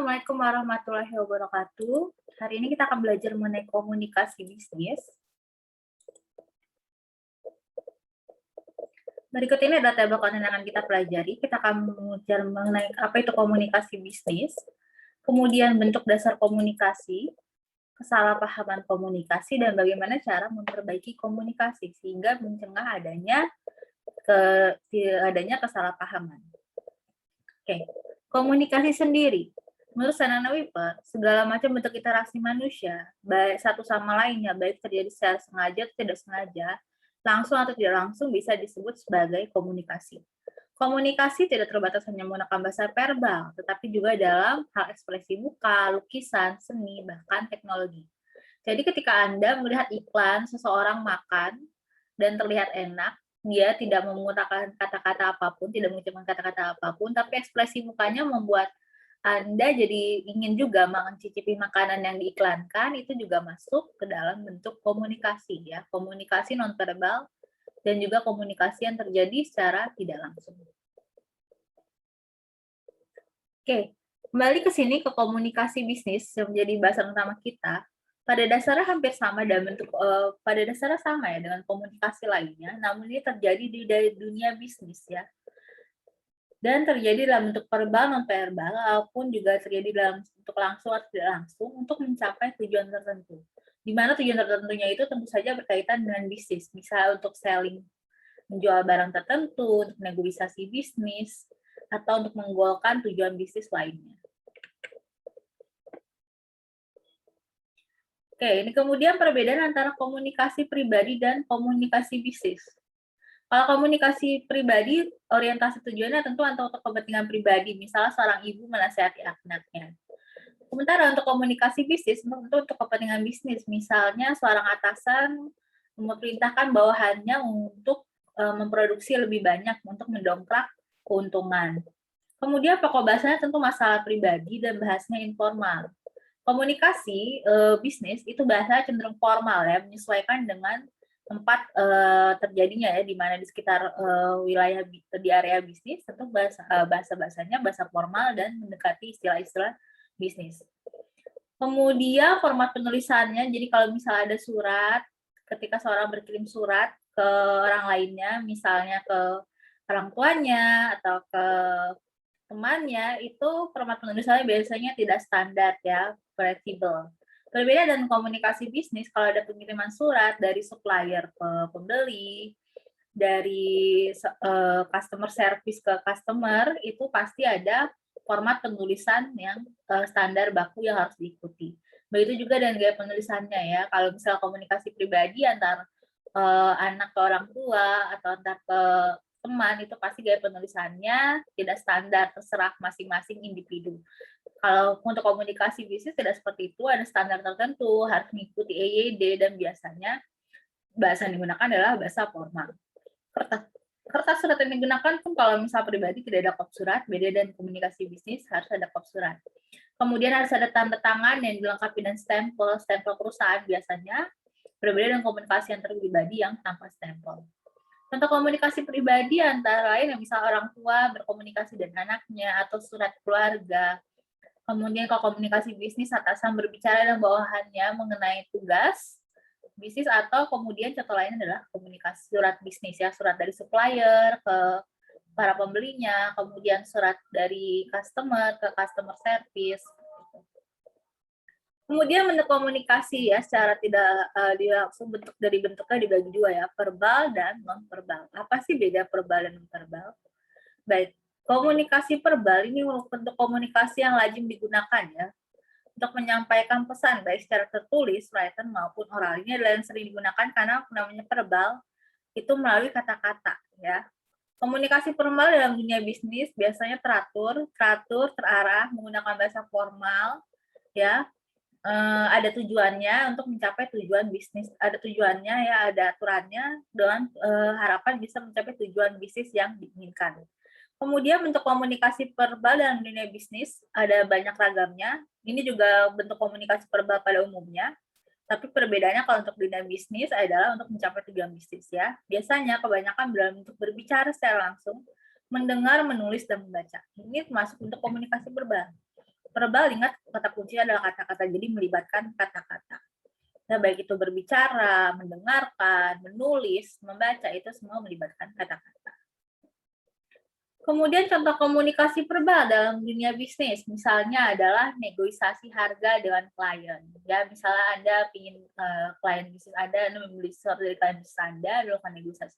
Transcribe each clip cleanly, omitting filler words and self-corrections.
Assalamualaikum warahmatullahi wabarakatuh. Hari ini kita akan belajar mengenai komunikasi bisnis. Berikut ini adalah tabel konten yang akan kita pelajari. Kita akan belajar mengenai apa itu komunikasi bisnis, kemudian bentuk dasar komunikasi, kesalahpahaman komunikasi, dan bagaimana cara memperbaiki komunikasi sehingga mencegah adanya kesalahpahaman. Oke, komunikasi sendiri. Menurut Sanana Wiper, segala macam bentuk interaksi manusia, baik satu sama lainnya, baik terjadi secara sengaja atau tidak sengaja, langsung atau tidak langsung bisa disebut sebagai komunikasi. Komunikasi tidak terbatas hanya menggunakan bahasa verbal, tetapi juga dalam hal ekspresi muka, lukisan, seni, bahkan teknologi. Jadi ketika Anda melihat iklan seseorang makan dan terlihat enak, dia tidak menggunakan kata-kata apapun, tidak mengucapkan kata-kata apapun, tapi ekspresi mukanya membuat Anda jadi ingin juga mencicipi makanan yang diiklankan, itu juga masuk ke dalam bentuk komunikasi ya, komunikasi nonverbal dan juga komunikasi yang terjadi secara tidak langsung. Oke, kembali ke sini ke komunikasi bisnis yang menjadi bahasan utama kita. Pada dasarnya hampir sama dan pada dasarnya sama ya dengan komunikasi lainnya, namun ini terjadi di dunia bisnis ya. Dan terjadi dalam bentuk verbal, non-verbal, maupun juga terjadi dalam bentuk langsung atau tidak langsung untuk mencapai tujuan tertentu. Di mana tujuan tertentunya itu tentu saja berkaitan dengan bisnis, bisa untuk selling, menjual barang tertentu, untuk negosiasi bisnis, atau untuk menggolkan tujuan bisnis lainnya. Oke, ini kemudian perbedaan antara komunikasi pribadi dan komunikasi bisnis. Kalau komunikasi pribadi, orientasi tujuannya tentu untuk kepentingan pribadi, misalnya seorang ibu menasihati anaknya. Sementara untuk komunikasi bisnis, tentu untuk kepentingan bisnis, misalnya seorang atasan memerintahkan bawahannya untuk memproduksi lebih banyak untuk mendongkrak keuntungan. Kemudian pokok bahasanya tentu masalah pribadi dan bahasanya informal. Komunikasi bisnis itu bahasa cenderung formal ya, menyesuaikan dengan tempat terjadinya ya, di mana di sekitar wilayah di area bisnis tentu bahasanya bahasa formal dan mendekati istilah-istilah bisnis. Kemudian format penulisannya, jadi kalau misalnya ada surat, ketika seorang berkirim surat ke orang lainnya, misalnya ke orang tuanya atau ke temannya, itu format penulisannya biasanya tidak standar ya, fleksibel. Berbeda dengan komunikasi bisnis, kalau ada pengiriman surat dari supplier ke pembeli, dari customer service ke customer, itu pasti ada format penulisan yang standar baku yang harus diikuti. Begitu juga dengan gaya penulisannya ya. Kalau misalnya komunikasi pribadi antar anak ke orang tua atau antar ke teman, itu pasti gaya penulisannya tidak standar, terserah masing-masing individu. Kalau untuk komunikasi bisnis tidak seperti itu, ada standar tertentu, harus mengikuti EYD, dan biasanya bahasa yang digunakan adalah bahasa formal. Kertas surat yang digunakan pun kalau misal pribadi tidak ada kop surat, beda dengan komunikasi bisnis harus ada kop surat. Kemudian harus ada tanda tangan yang dilengkapi dengan stempel perusahaan biasanya, berbeda dengan komunikasi antar pribadi yang tanpa stempel. Contoh komunikasi pribadi antara lain yang misal orang tua berkomunikasi dengan anaknya atau surat keluarga. Kemudian kalau komunikasi bisnis, atasan berbicara dengan bawahannya mengenai tugas bisnis, atau kemudian contoh lain adalah komunikasi surat bisnis ya, surat dari supplier ke para pembelinya, kemudian surat dari customer ke customer service. Kemudian bentuk komunikasi ya, secara tidak langsung bentuknya dibagi dua ya, verbal dan non verbal. Apa sih beda verbal dan non verbal? Baik, komunikasi verbal ini bentuk komunikasi yang lazim digunakan ya untuk menyampaikan pesan baik secara tertulis, written maupun oral. Ini adalah yang sering digunakan karena namanya verbal itu melalui kata-kata ya. Komunikasi formal dalam dunia bisnis biasanya teratur, terarah, menggunakan bahasa formal ya. Ada tujuannya untuk mencapai tujuan bisnis, ada tujuannya ya, ada aturannya dengan harapan bisa mencapai tujuan bisnis yang diinginkan. Kemudian bentuk komunikasi verbal dalam dunia bisnis ada banyak ragamnya. Ini juga bentuk komunikasi verbal pada umumnya. Tapi perbedaannya kalau untuk dunia bisnis adalah untuk mencapai tujuan bisnis ya. Biasanya kebanyakan dalam bentuk berbicara secara langsung, mendengar, menulis, dan membaca. Ini termasuk bentuk komunikasi verbal. Verbal, ingat kata kuncinya adalah kata-kata, jadi melibatkan kata-kata. Nah, baik itu berbicara, mendengarkan, menulis, membaca, itu semua melibatkan kata-kata. Kemudian contoh komunikasi verbal dalam dunia bisnis, misalnya adalah negosiasi harga dengan klien. Ya, misalnya Anda ingin klien bisnis Anda membeli sesuatu dari klien bisnis Anda, melakukan negosiasi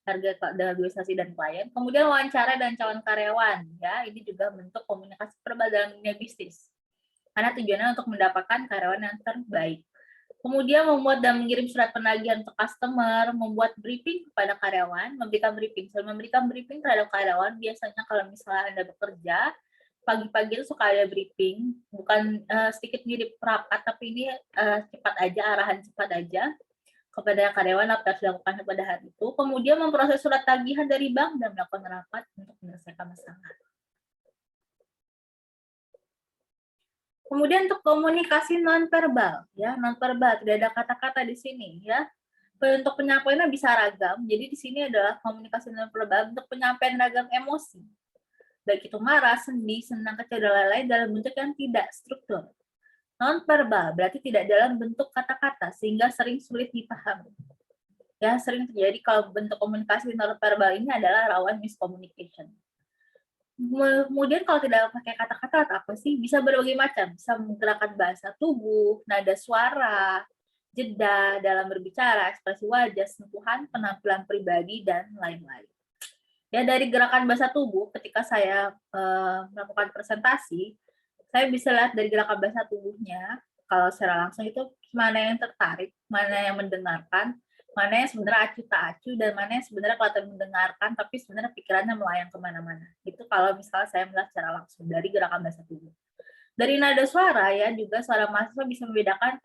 harga negosiasi dan klien. Kemudian wawancara dan calon karyawan, ya, ini juga bentuk komunikasi verbal dalam dunia bisnis. Karena tujuannya untuk mendapatkan karyawan yang terbaik. Kemudian membuat dan mengirim surat penagihan untuk customer, membuat briefing kepada karyawan, memberikan briefing terhadap karyawan. Biasanya kalau misalnya Anda bekerja, pagi-pagi itu suka ada briefing, bukan sedikit mirip rapat, tapi ini cepat aja, arahan cepat aja kepada karyawan apa yang harus dilakukan pada hari itu. Kemudian memproses surat tagihan dari bank dan melakukan rapat untuk menyelesaikan masalah. Kemudian untuk komunikasi nonverbal, ya nonverbal tidak ada kata-kata di sini, ya. Untuk penyampaiannya bisa ragam. Jadi di sini adalah komunikasi nonverbal untuk penyampaian ragam emosi, baik itu marah, sedih, senang, kecewa, dan lain-lain dalam bentuk yang tidak struktur. Nonverbal berarti tidak dalam bentuk kata-kata sehingga sering sulit dipahami. Ya, sering terjadi kalau bentuk komunikasi nonverbal ini adalah rawan miscommunication. Kemudian kalau tidak pakai kata-kata apa sih? Bisa berbagai macam, bisa menggerakkan bahasa tubuh, nada suara, jeda dalam berbicara, ekspresi wajah, sentuhan, penampilan pribadi, dan lain-lain. Ya, dari gerakan bahasa tubuh, ketika saya melakukan presentasi, saya bisa lihat dari gerakan bahasa tubuhnya, kalau secara langsung itu mana yang tertarik, mana yang mendengarkan, mana yang sebenarnya acuh tak acuh, dan mana yang sebenarnya kelihatan mendengarkan, tapi sebenarnya pikirannya melayang kemana-mana. Itu kalau misalnya saya melihat secara langsung dari gerakan bahasa tubuh. Dari nada suara ya, juga suara mahasiswa bisa membedakan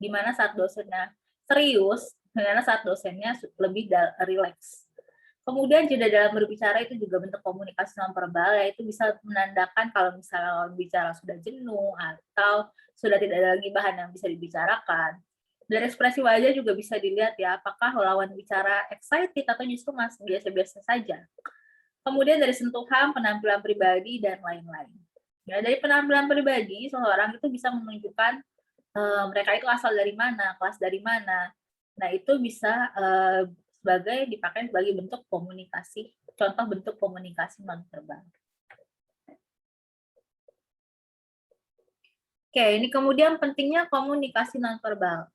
di mana saat dosennya serius, di mana saat dosennya lebih rileks. Kemudian jeda dalam berbicara itu juga bentuk komunikasi nonverbal, yaitu bisa menandakan kalau misalnya lawan bicara sudah jenuh atau sudah tidak ada lagi bahan yang bisa dibicarakan. Dari ekspresi wajah juga bisa dilihat ya, apakah lawan bicara excited atau justru masih biasa-biasa saja. Kemudian dari sentuhan, penampilan pribadi, dan lain-lain. Ya, dari penampilan pribadi, seseorang itu bisa menunjukkan mereka itu asal dari mana, kelas dari mana. Nah, itu bisa dipakai sebagai bentuk komunikasi, contoh bentuk komunikasi nonverbal. Oke, ini kemudian pentingnya komunikasi nonverbal.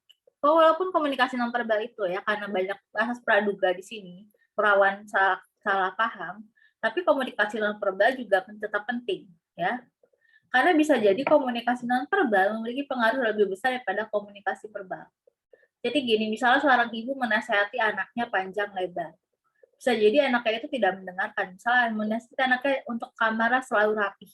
Walaupun komunikasi nonverbal itu ya, karena banyak bahas praduga di sini, rawan salah paham, tapi komunikasi nonverbal juga tetap penting, ya. Karena bisa jadi komunikasi nonverbal memiliki pengaruh lebih besar daripada komunikasi verbal. Jadi gini, misalnya seorang ibu menasehati anaknya panjang lebar. Bisa jadi anaknya itu tidak mendengarkan. Misalnya menasihati anaknya untuk kamarnya selalu rapi.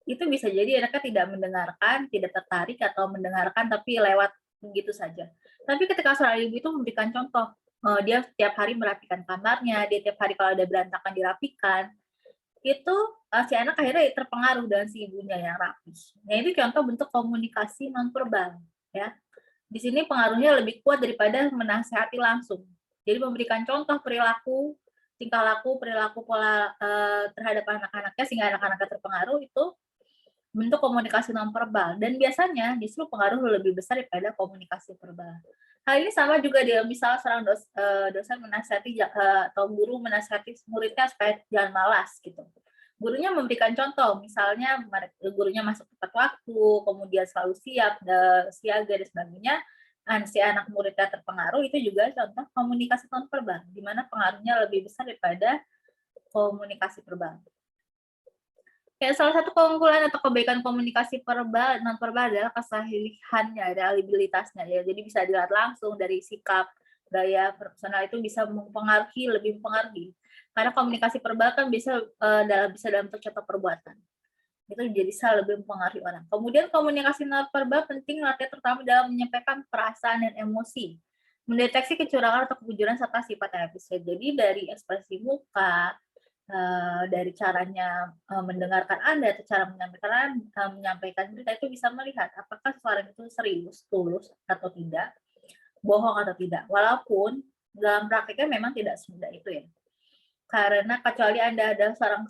Itu bisa jadi anaknya tidak mendengarkan, tidak tertarik, atau mendengarkan tapi lewat begitu saja. Tapi ketika seorang ibu itu memberikan contoh, dia setiap hari merapikan kamarnya, dia tiap hari kalau ada berantakan dirapikan, itu si anak akhirnya terpengaruh dengan si ibunya yang rapi. Nah, itu contoh bentuk komunikasi nonverbal, ya. Di sini pengaruhnya lebih kuat daripada menasehati langsung. Jadi memberikan contoh perilaku, tingkah laku, perilaku pola terhadap anak-anaknya sehingga anak-anaknya terpengaruh, itu bentuk komunikasi nonverbal. Dan biasanya justru pengaruh lebih besar daripada komunikasi verbal. Hal ini sama juga dia misal seorang dosen menasihati atau guru menasihati muridnya supaya jangan malas gitu. Gurunya memberikan contoh, misalnya gurunya masuk tepat waktu, kemudian selalu siap, siaga dan sebagainya. Si anak muridnya terpengaruh, itu juga contoh komunikasi nonverbal, di mana pengaruhnya lebih besar daripada komunikasi verbal. Ya, salah satu keunggulan atau kebaikan komunikasi verbal nonverbal adalah kesahihannya, reliabilitasnya ya. Jadi bisa dilihat langsung dari sikap, gaya personal itu bisa lebih mempengaruhi. Karena komunikasi verbal kan bisa dalam bentuk contoh perbuatan. Itu jadi bisa lebih mempengaruhi orang. Kemudian komunikasi nonverbal penting latihan terutama dalam menyampaikan perasaan dan emosi, mendeteksi kecurangan atau kejujuran serta sifat yang bisa. Jadi dari ekspresi muka, dari caranya mendengarkan Anda atau cara menyampaikan berita itu bisa melihat apakah seseorang itu serius, tulus atau tidak, bohong atau tidak. Walaupun dalam praktiknya memang tidak semudah itu ya. Karena kecuali Anda adalah seorang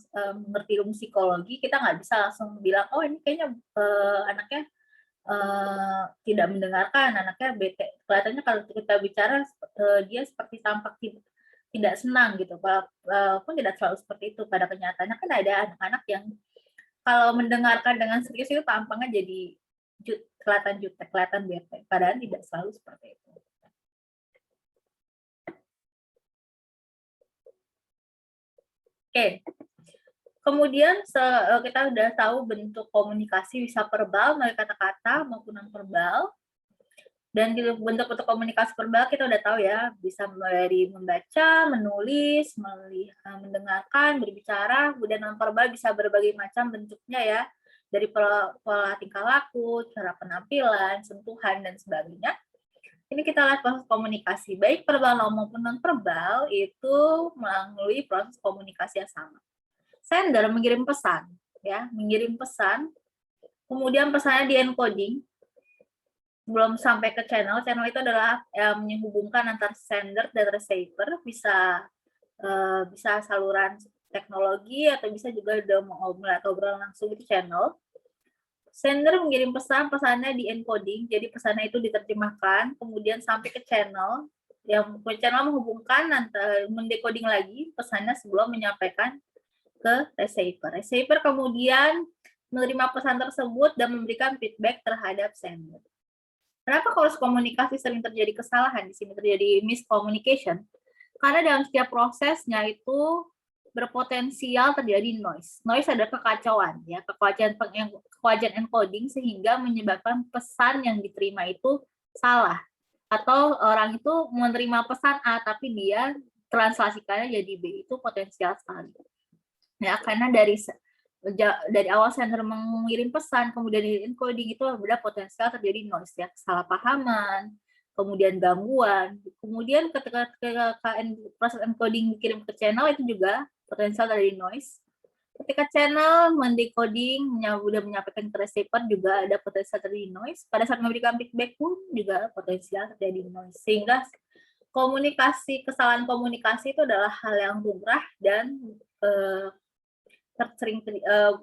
mengerti ilmu psikologi, kita nggak bisa langsung bilang, oh ini kayaknya anaknya tidak mendengarkan, anaknya bete. Kelihatannya kalau kita bicara dia seperti tampak tidak senang gitu. Walaupun tidak selalu seperti itu. Pada kenyataannya kan ada anak-anak yang kalau mendengarkan dengan serius itu tampangnya jadi kelihatan jutek, kelihatan bete. Padahal tidak selalu seperti itu. Oke. Kemudian kita sudah tahu bentuk komunikasi bisa verbal melalui kata-kata maupun non-verbal. Dan di bentuk-bentuk komunikasi verbal kita udah tahu ya, bisa dari membaca, menulis, mendengarkan, berbicara, kemudian non-verbal bisa berbagai macam bentuknya ya, dari pola tingkah laku, cara penampilan, sentuhan, dan sebagainya. Ini kita lihat proses komunikasi, baik verbal maupun non-verbal itu melalui proses komunikasi yang sama. Sender mengirim pesan, ya, mengirim pesan, kemudian pesannya di encoding, belum sampai ke channel. Channel itu adalah menghubungkan antar sender dan receiver, bisa saluran teknologi atau bisa juga obrolan langsung itu channel. Sender mengirim pesan, pesannya di encoding, jadi pesannya itu diterjemahkan, kemudian sampai ke channel, yang channel menghubungkan mendecoding lagi pesannya sebelum menyampaikan ke receiver. Receiver kemudian menerima pesan tersebut dan memberikan feedback terhadap sender. Kenapa kalau komunikasi sering terjadi kesalahan, di sini terjadi miscommunication? Karena dalam setiap prosesnya itu berpotensial terjadi noise. Noise adalah kekacauan, ya, kekacauan encoding sehingga menyebabkan pesan yang diterima itu salah. Atau orang itu menerima pesan A tapi dia translasikannya jadi B, itu potensial sekali. Ya, karena dari awal sender mengirim pesan, kemudian di encoding itu ada potensial terjadi noise, ya, kesalahpahaman, kemudian gangguan. Kemudian ketika proses encoding dikirim ke channel itu juga potensial terjadi noise. Ketika channel mendecoding, sudah menyampaikan ke receiver juga ada potensial terjadi noise. Pada saat memberikan feedback pun juga potensial terjadi noise. Sehingga kesalahan komunikasi itu adalah hal yang lumrah dan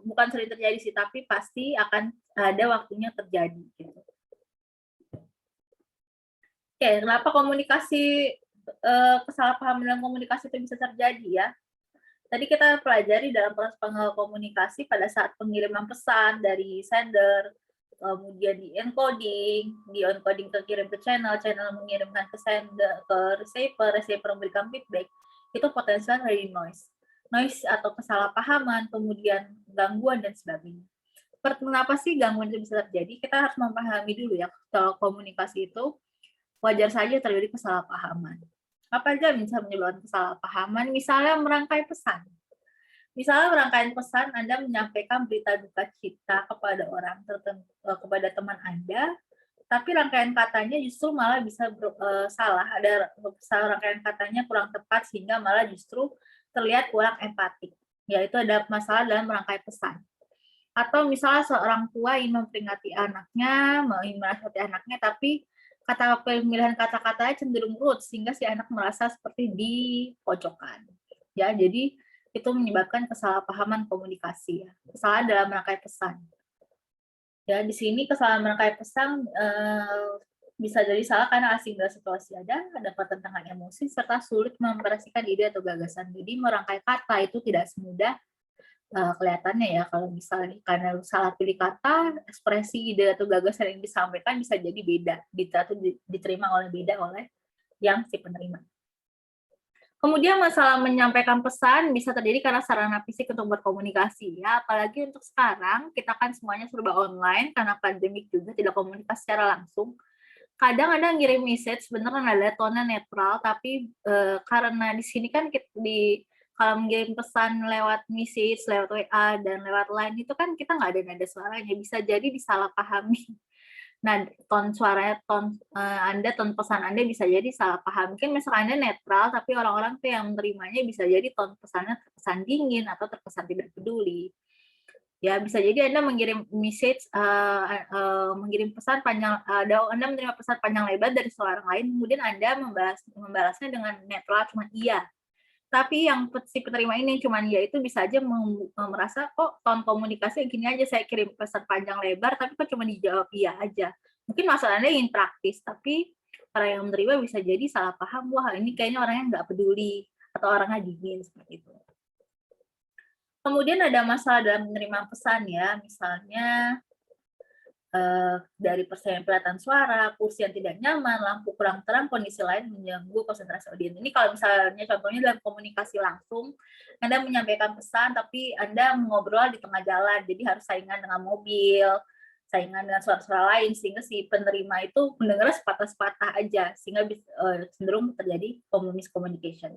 bukan sering terjadi sih, tapi pasti akan ada waktunya terjadi gitu. Oke, kenapa kesalahpahaman dalam komunikasi itu bisa terjadi ya? Tadi kita pelajari dalam proses komunikasi pada saat pengiriman pesan dari sender, kemudian di encoding terkirim ke channel mengirimkan ke sender, ke receiver memberikan feedback, itu potensial dari noise atau kesalahpahaman, kemudian gangguan dan sebagainya. Kenapa sih gangguan itu bisa terjadi? Kita harus memahami dulu ya, kalau komunikasi itu wajar saja terjadi kesalahpahaman. Apa aja bisa menyebabkan kesalahpahaman? Misalnya merangkai pesan. Misalnya rangkaian pesan Anda menyampaikan berita duka cita kepada orang tertentu, kepada teman Anda, tapi rangkaian katanya justru malah bisa salah. Ada rangkaian katanya kurang tepat sehingga malah justru terlihat kurang empatik. Yaitu ada masalah dalam merangkai pesan. Atau misalnya seorang tua ingin memperingati anaknya, menasihati anaknya, tapi pemilihan kata-katanya cenderung rude sehingga si anak merasa seperti dipojokkan. Ya, jadi itu menyebabkan kesalahpahaman komunikasi, ya. Kesalahan dalam merangkai pesan. Ya, di sini kesalahan merangkai pesan bisa jadi salah karena asing dari situasi ada pertentangan emosi, serta sulit mengekspresikan ide atau gagasan. Jadi merangkai kata itu tidak semudah kelihatannya ya, kalau misalnya karena salah pilih kata, ekspresi ide atau gagasan yang disampaikan bisa jadi beda, atau diterima oleh yang si penerima. Kemudian masalah menyampaikan pesan bisa terjadi karena sarana fisik untuk berkomunikasi ya, apalagi untuk sekarang kita kan semuanya serba online karena pandemik juga tidak komunikasi secara langsung. Kadang ada ngirim message beneran ada tone netral, tapi karena di sini kan kalau mengirim pesan lewat message, lewat WA dan lewat line itu kan kita nggak ada nada suaranya, bisa jadi disalahpahami. Nah, ton pesan Anda bisa jadi salah paham. Mungkin misalnya Anda netral, tapi orang-orang tuh yang menerimanya bisa jadi ton pesannya terkesan dingin atau terkesan tidak peduli. Ya, bisa jadi Anda mengirim message, mengirim pesan panjang, Anda menerima pesan panjang lebar dari seorang lain, kemudian Anda membalasnya dengan netral, cuma iya. Tapi yang si penerima ini yang cuman ya itu bisa aja merasa, kok tone komunikasi gini aja, saya kirim pesan panjang lebar, tapi kok cuma dijawab iya aja. Mungkin masalahnya ingin praktis, tapi orang yang menerima bisa jadi salah paham, wah ini kayaknya orangnya nggak peduli, atau orangnya dingin, seperti itu. Kemudian ada masalah dalam menerima pesan ya, misalnya dari penempatan suara, kursi yang tidak nyaman, lampu kurang terang, kondisi lain mengganggu konsentrasi audiens. Ini kalau misalnya contohnya dalam komunikasi langsung, Anda menyampaikan pesan, tapi Anda mengobrol di tengah jalan, jadi harus saingan dengan mobil, saingan dengan suara-suara lain, sehingga si penerima itu mendengar sepatah-sepatah aja, sehingga cenderung terjadi miscommunication.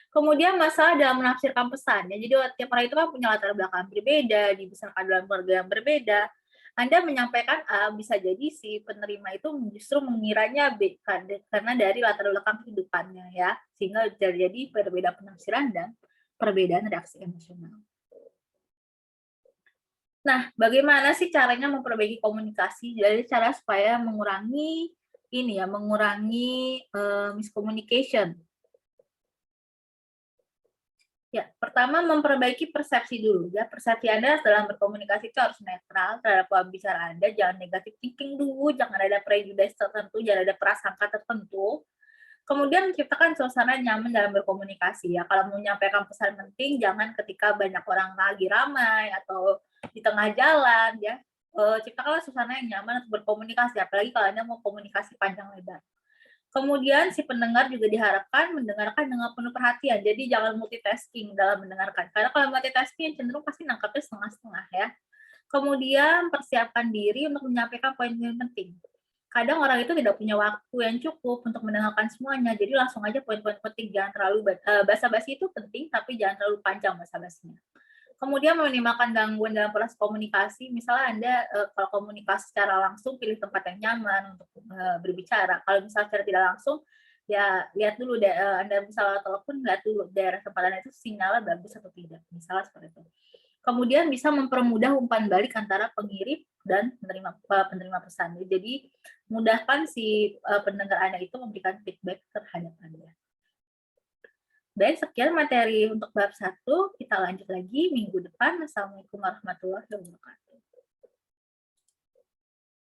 Kemudian masalah dalam menafsirkan pesan, ya, jadi tiap orang itu kan punya latar belakang berbeda, dibesarkan dalam keluarga yang berbeda. Anda menyampaikan A, bisa jadi si penerima itu justru mengiranya B, karena dari latar belakang kehidupannya ya, sehingga terjadi perbedaan penafsiran dan perbedaan reaksi emosional. Nah, bagaimana sih caranya memperbaiki komunikasi? Jadi cara supaya mengurangi ini ya, mengurangi miscommunication. Ya, pertama memperbaiki persepsi dulu ya. Persepsi Anda dalam berkomunikasi itu harus netral terhadap pembicaraan Anda, jangan negatif thinking dulu, jangan ada prejudice tertentu, jangan ada prasangka tertentu. Kemudian menciptakan suasana nyaman dalam berkomunikasi ya. Kalau mau menyampaikan pesan penting, jangan ketika banyak orang lagi ramai atau di tengah jalan ya. Ciptakanlah suasana yang nyaman untuk berkomunikasi, apalagi kalau Anda mau komunikasi panjang lebar. Kemudian si pendengar juga diharapkan mendengarkan dengan penuh perhatian. Jadi jangan multitasking dalam mendengarkan. Karena kalau multitasking cenderung pasti nangkapnya setengah-setengah ya. Kemudian persiapkan diri untuk menyampaikan poin-poin penting. Kadang orang itu tidak punya waktu yang cukup untuk mendengarkan semuanya, jadi langsung aja poin-poin penting. Jangan terlalu basa-basi itu penting, tapi jangan terlalu panjang basa-basinya. Kemudian meminimalkan gangguan dalam proses komunikasi, misalnya Anda kalau komunikasi secara langsung pilih tempat yang nyaman untuk berbicara. Kalau misalnya secara tidak langsung, ya lihat dulu Anda misalnya telepon, lihat dulu daerah tempat Anda itu sinyalnya bagus atau tidak, misalnya seperti itu. Kemudian bisa mempermudah umpan balik antara pengirim dan penerima pesan. Jadi mudahkan si pendengar Anda itu memberikan feedback terhadap Anda. Dan sekian materi untuk bab 1, kita lanjut lagi minggu depan. Assalamualaikum warahmatullahi wabarakatuh.